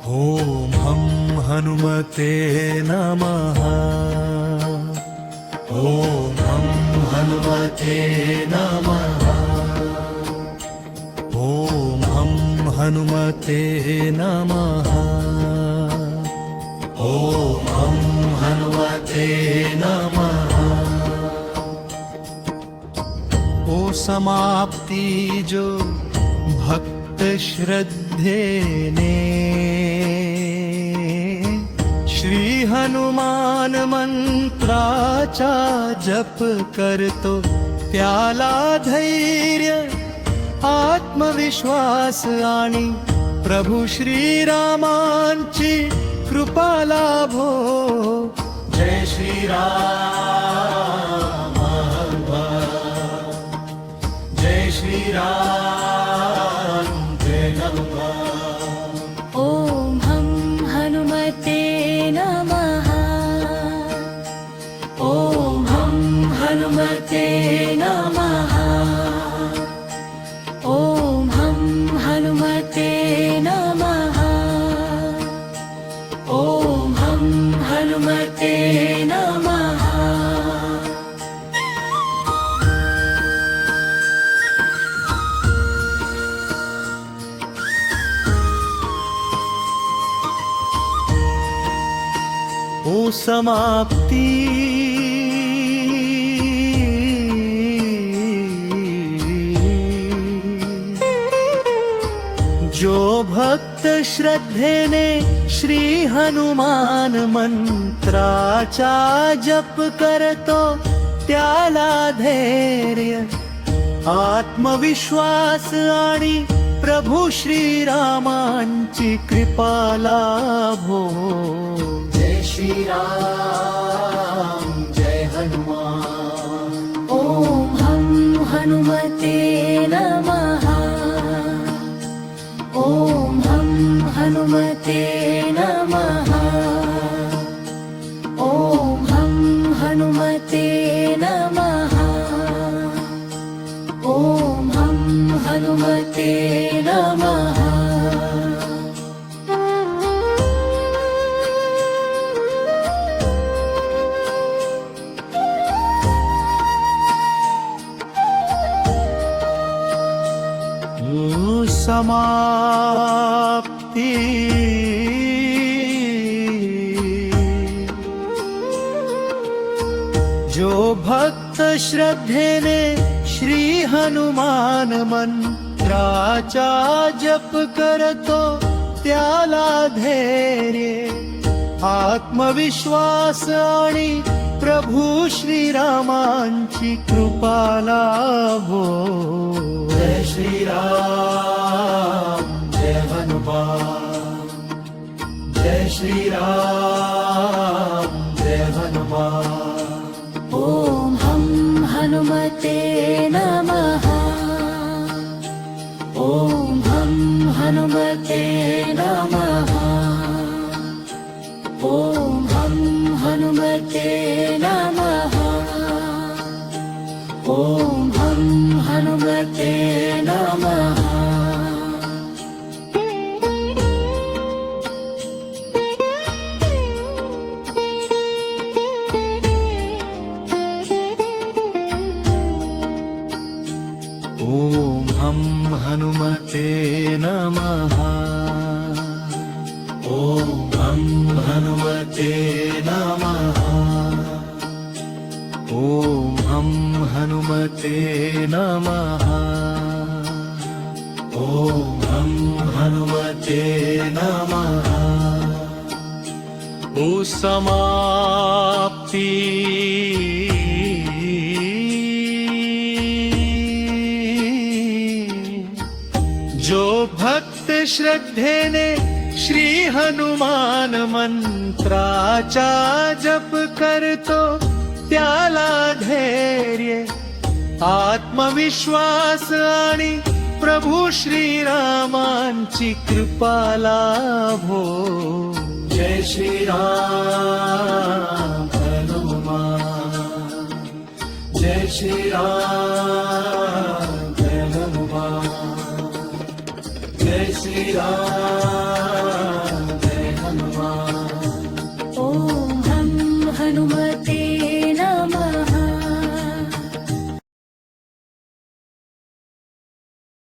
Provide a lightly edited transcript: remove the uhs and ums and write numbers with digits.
ॐ हं हनुमते नमः। ॐ हं हनुमते नमः। ॐ हं हनुमते नमः। ॐ हं हनुमते नमः। ओ समाप्ति जो भक्त श्रद्धेने श्री हनुमान मंत्राचा जप करतो, त्याला धैर्य आत्मविश्वास आणि प्रभु श्रीरामांची कृपा लाभो। जय श्रीराम जय श्रीराम जय हनुमान। ॐ हं हनुमते नमः। ॐ हं हनुमते नमः। ॐ हं हनुमते नमः। ॐ हं हनुमते नमः। ओ समाप्ति जो भक्त श्रद्धेने श्री हनुमान मंत्राचा जप करतो, त्याला धैर्य आत्मविश्वास आणि प्रभु श्रीरामांची कृपा लाभो। जय श्रीराम जय हनुमान। ॐ हं हनुमते नमः। ॐ हं हनुमते नमः। ॐ हं हनुमते नमः। ॐ हं हनुमते नमः। समाप्ति जो भक्त श्रद्धेने श्री हनुमान मंत्राचा जप करतो, त्याला धैर्य आत्मविश्वास आणि प्रभु श्रीरामांची कृपा लाभो। जय श्रीराम जय हनुमान। जय श्रीराम जय हनुमान। ॐ हं हनुमते नमः। ॐ हं हनुमते नमः। ॐ हं हनुमते नमः। ॐ हं हनुमते नमः। ॐ हं हनुमते नमः। ॐ हं हनुमते नमः। ॐ हं हनुमते नमः। ॐ हं हनुमते नमः। ओ समाप्ति जो भक्त श्रद्धेने श्री हनुमान मंत्राचा जप करतो, त्याला धैर्य आत्मविश्वास आणि प्रभु श्रीरामांची कृपा लाभो। जय श्रीराम हनुमान। जय श्रीराम जय हनुमान। जय श्रीराम